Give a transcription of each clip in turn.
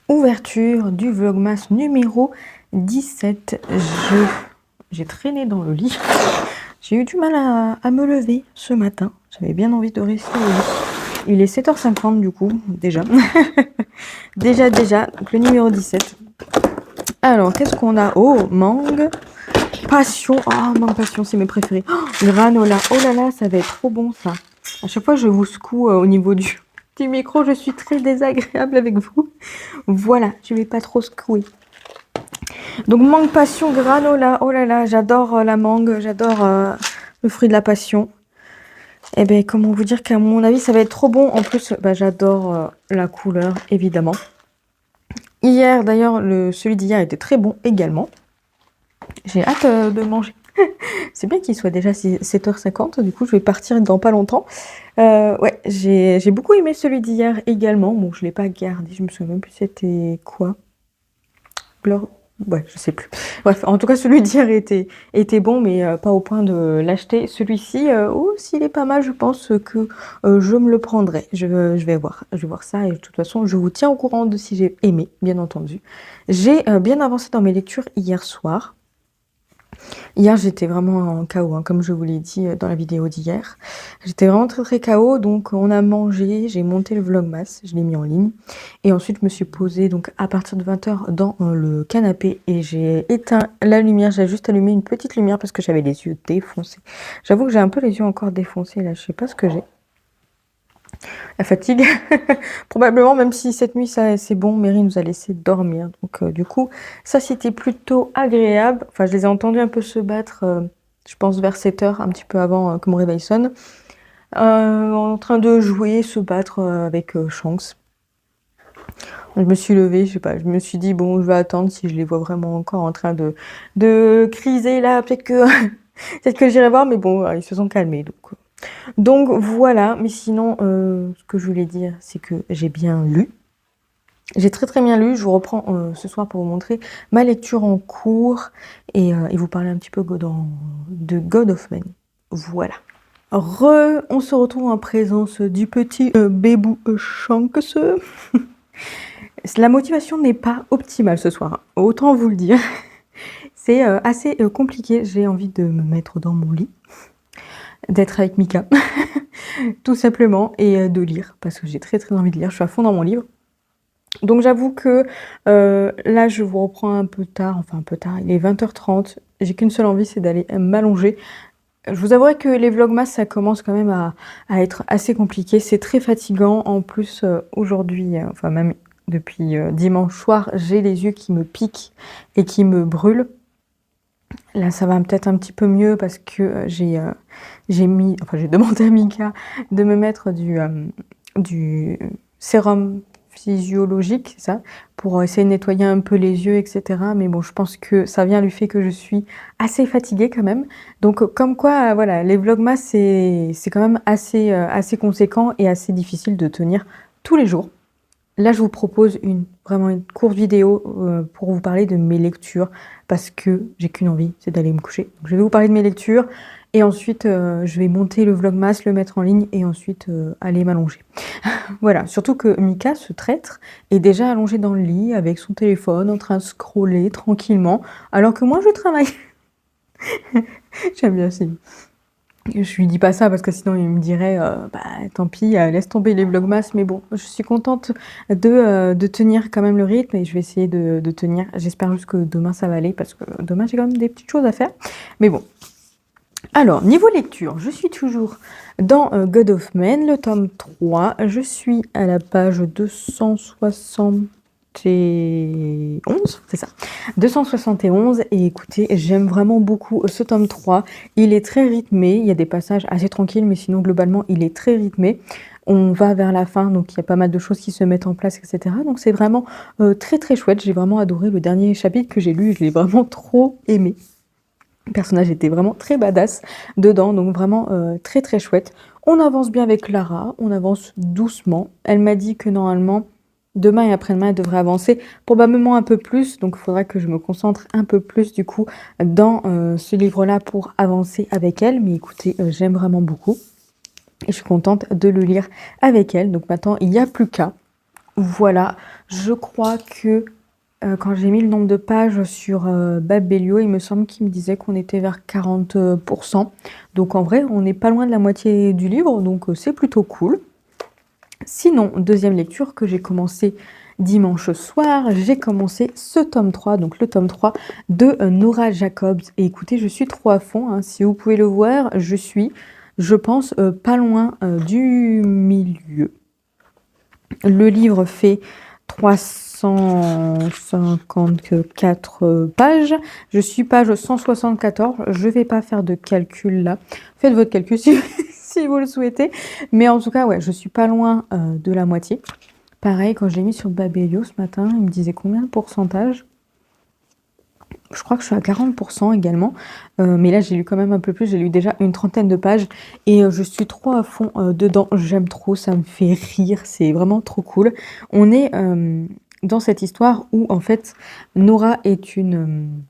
Ouverture du vlogmas numéro 17. J'ai traîné dans le lit. J'ai eu du mal à me lever ce matin. J'avais bien envie de rester au lit. Il est 7h50 du coup, déjà. déjà, donc le numéro 17. Alors, qu'est-ce qu'on a? Oh, mangue. Passion. Oh, mangue passion, c'est mes préférés. Oh, granola. Oh là là, ça va être trop bon ça. À chaque fois, je vous secoue au niveau du micro. Je suis très désagréable avec vous. Voilà, je vais pas trop secouer. Donc, mangue passion, granola. Oh là là, j'adore la mangue. J'adore le fruit de la passion. Eh bien, comment vous dire qu'à mon avis, ça va être trop bon. En plus, bah, j'adore la couleur, évidemment. Hier, d'ailleurs, celui d'hier était très bon également. J'ai hâte de manger. C'est bien qu'il soit déjà 7h50. Du coup, je vais partir dans pas longtemps. Ouais, j'ai beaucoup aimé celui d'hier également. Bon, je ne l'ai pas gardé. Je me souviens même plus c'était quoi. Ouais, je sais plus. Bref, en tout cas, celui d'hier était bon, mais pas au point de l'acheter. Celui-ci, s'il est pas mal, je pense que je me le prendrai. Je vais voir ça et de toute façon, je vous tiens au courant de si j'ai aimé, bien entendu. J'ai bien avancé dans mes lectures hier soir. Hier, j'étais vraiment en KO, hein, comme je vous l'ai dit dans la vidéo d'hier. J'étais vraiment très très KO, donc on a mangé, j'ai monté le vlogmas, je l'ai mis en ligne. Et ensuite, je me suis posée donc, à partir de 20h dans le canapé et j'ai éteint la lumière. J'ai juste allumé une petite lumière parce que j'avais les yeux défoncés. J'avoue que j'ai un peu les yeux encore défoncés là, je sais pas ce que j'ai. La fatigue, probablement, même si cette nuit, ça c'est bon, Mary nous a laissé dormir. Donc, du coup, ça, c'était plutôt agréable. Enfin, je les ai entendus un peu se battre, je pense, vers 7h, un petit peu avant que mon réveil sonne. En train de jouer, se battre avec Shanks. Je me suis levée, je sais pas, je me suis dit, bon, je vais attendre si je les vois vraiment encore en train de criser là. Peut-être que, peut-être que j'irai voir, mais bon, ils se sont calmés, donc voilà, mais sinon, ce que je voulais dire, c'est que j'ai bien lu. J'ai très très bien lu. Je vous reprends ce soir pour vous montrer ma lecture en cours et vous parler un petit peu de God of Men. Voilà. On se retrouve en présence du petit bébou Shanks. La motivation n'est pas optimale ce soir, autant vous le dire. C'est assez compliqué. J'ai envie de me mettre dans mon lit, d'être avec Mika, tout simplement, et de lire, parce que j'ai très très envie de lire. Je suis à fond dans mon livre. Donc j'avoue que là, je vous reprends un peu tard, il est 20h30. J'ai qu'une seule envie, c'est d'aller m'allonger. Je vous avouerai que les vlogmas, ça commence quand même à être assez compliqué. C'est très fatigant. En plus, aujourd'hui, enfin même depuis dimanche soir, j'ai les yeux qui me piquent et qui me brûlent. Là, ça va peut-être un petit peu mieux parce que j'ai demandé à Mika de me mettre du sérum physiologique, c'est ça, pour essayer de nettoyer un peu les yeux, etc. Mais bon, je pense que ça vient du fait que je suis assez fatiguée quand même. Donc, comme quoi, voilà, les vlogmas, c'est quand même assez conséquent et assez difficile de tenir tous les jours. Là, je vous propose vraiment une courte vidéo pour vous parler de mes lectures parce que j'ai qu'une envie, c'est d'aller me coucher. Donc, je vais vous parler de mes lectures et ensuite, je vais monter le vlogmas, le mettre en ligne et ensuite aller m'allonger. Voilà, surtout que Mika, ce traître, est déjà allongé dans le lit avec son téléphone en train de scroller tranquillement alors que moi, je travaille. J'aime bien aussi. Je lui dis pas ça parce que sinon il me dirait bah tant pis, laisse tomber les vlogmas, mais bon, je suis contente de tenir quand même le rythme et je vais essayer de tenir. J'espère juste que demain ça va aller parce que demain j'ai quand même des petites choses à faire. Mais bon. Alors, niveau lecture, je suis toujours dans God of Men, le tome 3. Je suis à la page 271, c'est ça, 271, et écoutez, j'aime vraiment beaucoup ce tome 3, il est très rythmé, il y a des passages assez tranquilles, mais sinon globalement il est très rythmé, on va vers la fin, donc il y a pas mal de choses qui se mettent en place, etc. Donc c'est vraiment très très chouette, j'ai vraiment adoré le dernier chapitre que j'ai lu, je l'ai vraiment trop aimé. Le personnage était vraiment très badass dedans, donc vraiment très très chouette. On avance bien avec Lara, on avance doucement, elle m'a dit que normalement, demain et après-demain, elle devrait avancer probablement un peu plus. Donc, il faudra que je me concentre un peu plus, du coup, dans ce livre-là pour avancer avec elle. Mais écoutez, j'aime vraiment beaucoup. et je suis contente de le lire avec elle. Donc maintenant, il n'y a plus qu'à. Voilà, je crois que quand j'ai mis le nombre de pages sur Babelio, il me semble qu'il me disait qu'on était vers 40%. Donc en vrai, on n'est pas loin de la moitié du livre, donc c'est plutôt cool. Sinon, deuxième lecture que j'ai commencé dimanche soir, j'ai commencé ce tome 3, donc le tome 3 de Nora Jacobs. Et écoutez, je suis trop à fond, hein. Si vous pouvez le voir, je suis, je pense, pas loin du milieu. Le livre fait 354 pages. Je suis page 174. Je vais pas faire de calcul là. Faites votre calcul si, si vous le souhaitez. Mais en tout cas, ouais, je suis pas loin de la moitié. Pareil, quand j'ai mis sur Babelio ce matin, il me disait combien de pourcentage? Je crois que je suis à 40% également, mais là j'ai lu quand même un peu plus, j'ai lu déjà une trentaine de pages et je suis trop à fond dedans, j'aime trop, ça me fait rire, c'est vraiment trop cool. On est dans cette histoire où en fait Nora est une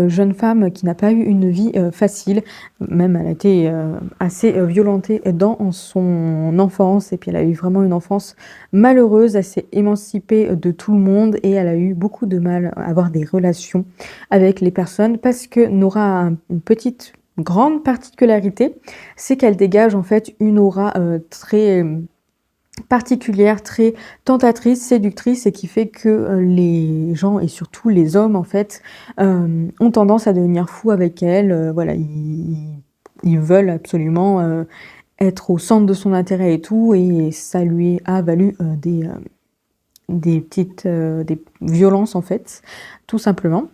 jeune femme qui n'a pas eu une vie facile, même elle a été assez violentée dans son enfance, et puis elle a eu vraiment une enfance malheureuse, elle s'est émancipée de tout le monde, et elle a eu beaucoup de mal à avoir des relations avec les personnes, parce que Nora a une petite, grande particularité, c'est qu'elle dégage en fait une aura très particulière, très tentatrice, séductrice, et qui fait que les gens, et surtout les hommes en fait, ont tendance à devenir fous avec elle. Voilà, ils veulent absolument être au centre de son intérêt et tout, et ça lui a valu des petites des violences en fait, tout simplement.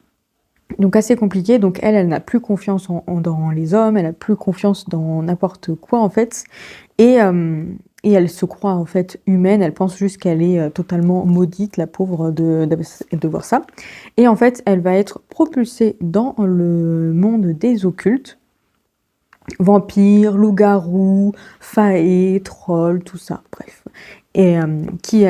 Donc assez compliqué, donc elle n'a plus confiance dans les hommes, elle n'a plus confiance dans n'importe quoi en fait, et elle se croit en fait humaine, elle pense juste qu'elle est totalement maudite, la pauvre, de voir ça. Et en fait, elle va être propulsée dans le monde des occultes, vampires, loups-garous, faées, trolls, tout ça, bref. Et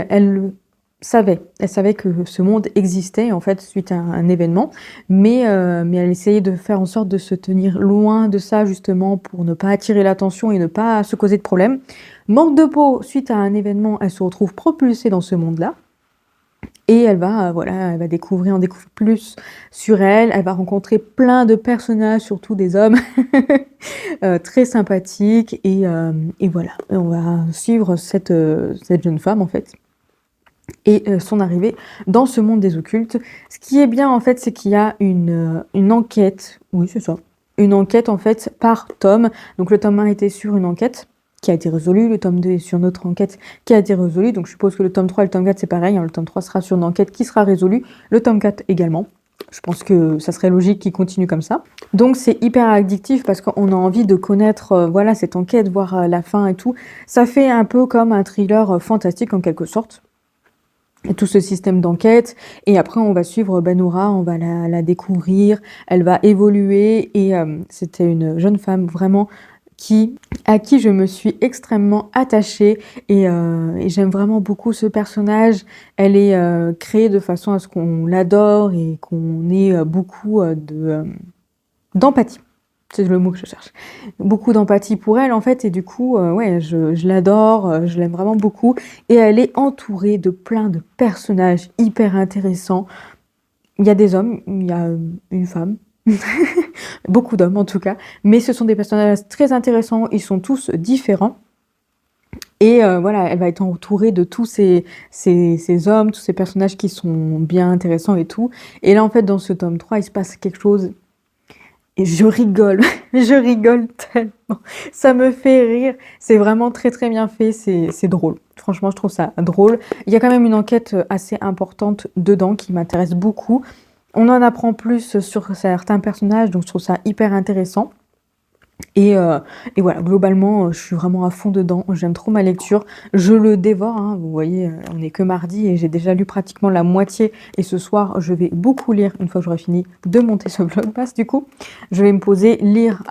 elle savait que ce monde existait en fait suite à un événement, mais elle essayait de faire en sorte de se tenir loin de ça justement pour ne pas attirer l'attention et ne pas se causer de problèmes. Manque de peau, suite à un événement, elle se retrouve propulsée dans ce monde-là. Et elle va, voilà, elle va en découvrir plus sur elle. Elle va rencontrer plein de personnages, surtout des hommes, très sympathiques. Et voilà, on va suivre cette jeune femme en fait, et son arrivée dans ce monde des occultes. Ce qui est bien en fait, c'est qu'il y a une enquête, oui c'est ça, une enquête en fait par tome. Donc le tome 1 était sur une enquête qui a été résolue, le tome 2 est sur notre enquête qui a été résolue, donc je suppose que le tome 3 et le tome 4 c'est pareil, hein. Le tome 3 sera sur une enquête qui sera résolue, le tome 4 également. Je pense que ça serait logique qu'il continue comme ça. Donc c'est hyper addictif parce qu'on a envie de connaître voilà, cette enquête, voir la fin et tout. Ça fait un peu comme un thriller fantastique en quelque sorte. Et tout ce système d'enquête, et après on va suivre Nora, on va la découvrir, elle va évoluer, et c'était une jeune femme vraiment à qui je me suis extrêmement attachée, et j'aime vraiment beaucoup ce personnage. Elle est créée de façon à ce qu'on l'adore et qu'on ait beaucoup d'empathie. C'est le mot que je cherche. Beaucoup d'empathie pour elle en fait, et du coup, ouais, je l'adore, je l'aime vraiment beaucoup, et elle est entourée de plein de personnages hyper intéressants. Il y a des hommes, il y a une femme, beaucoup d'hommes en tout cas, mais ce sont des personnages très intéressants, ils sont tous différents. Et voilà, elle va être entourée de tous ces hommes, tous ces personnages qui sont bien intéressants et tout. Et là en fait, dans ce tome 3, il se passe quelque chose. Et je rigole, je rigole tellement. Ça me fait rire. C'est vraiment très très bien fait, c'est drôle. Franchement, je trouve ça drôle. Il y a quand même une enquête assez importante dedans qui m'intéresse beaucoup. On en apprend plus sur certains personnages, donc je trouve ça hyper intéressant. Et voilà, globalement, je suis vraiment à fond dedans. J'aime trop ma lecture. Je le dévore, hein. Vous voyez, on n'est que mardi et j'ai déjà lu pratiquement la moitié. Et ce soir, je vais beaucoup lire une fois que j'aurai fini de monter ce vlogmas. Du coup, je vais me poser, lire,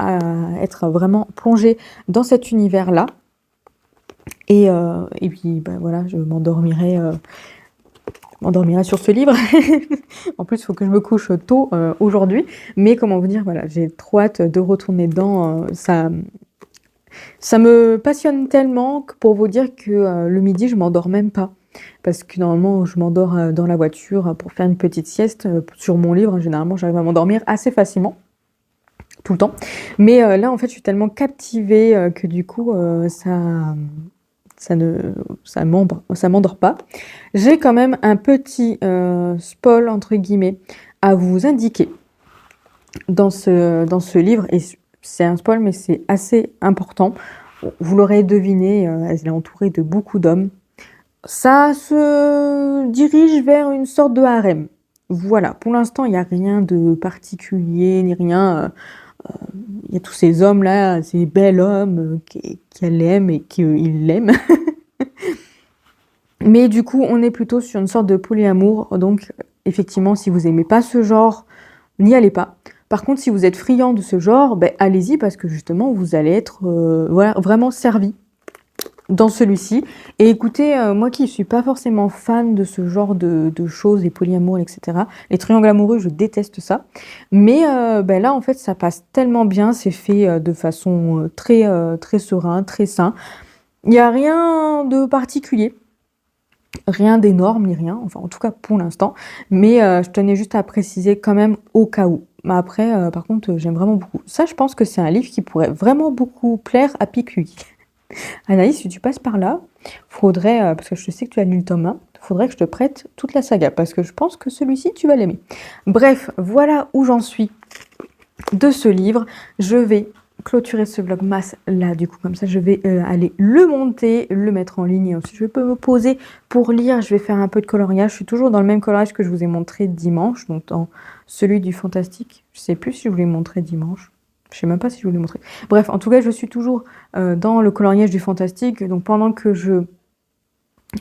être vraiment plongée dans cet univers-là. Et puis, bah, voilà, je m'endormirai sur ce livre. En plus, il faut que je me couche tôt aujourd'hui. Mais comment vous dire, voilà, j'ai trop hâte de retourner dedans. Ça me passionne tellement que pour vous dire que, le midi, je m'endors même pas. Parce que normalement, je m'endors, dans la voiture, pour faire une petite sieste, sur mon livre. Généralement, j'arrive à m'endormir assez facilement, tout le temps. Mais, là, en fait, je suis tellement captivée, que du coup, ça ne ça m'endort pas. J'ai quand même un petit, «spoil» entre guillemets à vous indiquer dans ce livre et c'est un spoil, mais c'est assez important. Vous l'aurez deviné, elle est entourée de beaucoup d'hommes. Ça se dirige vers une sorte de harem. Voilà, pour l'instant, il n'y a rien de particulier ni rien. Il y a tous ces hommes-là, ces bels hommes qu'elle aime et qu'il l'aime. Mais du coup, on est plutôt sur une sorte de polyamour. Donc, effectivement, si vous aimez pas ce genre, n'y allez pas. Par contre, si vous êtes friand de ce genre, ben, allez-y parce que justement, vous allez être voilà, vraiment servi dans celui-ci. Et écoutez, moi qui suis pas forcément fan de ce genre de choses, les polyamours, etc. Les triangles amoureux, je déteste ça. Mais ben là, en fait, ça passe tellement bien. C'est fait de façon très serein, très sain. Il n'y a rien de particulier. Rien d'énorme ni rien, enfin en tout cas pour l'instant, mais je tenais juste à préciser quand même au cas où. Mais après, par contre, j'aime vraiment beaucoup. Ça, je pense que c'est un livre qui pourrait vraiment beaucoup plaire à Picuy. Anaïs, si tu passes par là, faudrait, parce que je sais que tu as lu le tome 1, faudrait que je te prête toute la saga, parce que je pense que celui-ci, tu vas l'aimer. Bref, voilà où j'en suis de ce livre. Je vais clôturer ce vlogmas là, du coup, comme ça, je vais aller le monter, le mettre en ligne, et ensuite je peux me poser pour lire. Je vais faire un peu de coloriage. Je suis toujours dans le même coloriage que je vous ai montré dimanche, donc dans celui du fantastique. Je sais plus si je vous l'ai montré dimanche. Je sais même pas si je vous l'ai montré. Bref, en tout cas, je suis toujours dans le coloriage du fantastique. Donc pendant que je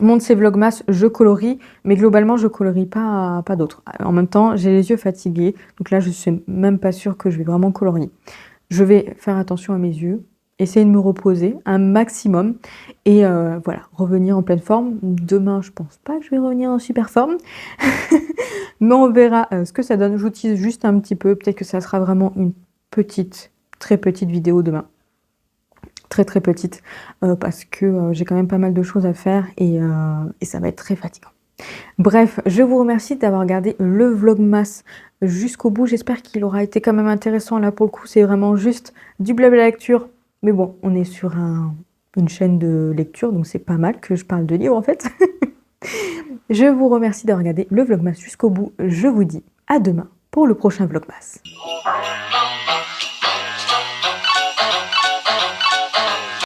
monte ces vlogmas, je colorie, mais globalement, je colorie pas d'autres. En même temps, j'ai les yeux fatigués, donc là, je suis même pas sûre que je vais vraiment colorier. Je vais faire attention à mes yeux, essayer de me reposer un maximum et voilà, revenir en pleine forme. Demain, je pense pas que je vais revenir en super forme, mais on verra ce que ça donne. J'utilise juste un petit peu, peut-être que ça sera vraiment une petite, très petite vidéo demain. Très très petite, parce que j'ai quand même pas mal de choses à faire et ça va être très fatigant. Bref, je vous remercie d'avoir regardé le vlogmas jusqu'au bout. J'espère qu'il aura été quand même intéressant. Là, pour le coup, c'est vraiment juste du blabla lecture. Mais bon, on est sur une chaîne de lecture, donc c'est pas mal que je parle de livres, en fait. Je vous remercie d'avoir regardé le vlogmas jusqu'au bout. Je vous dis à demain pour le prochain vlogmas.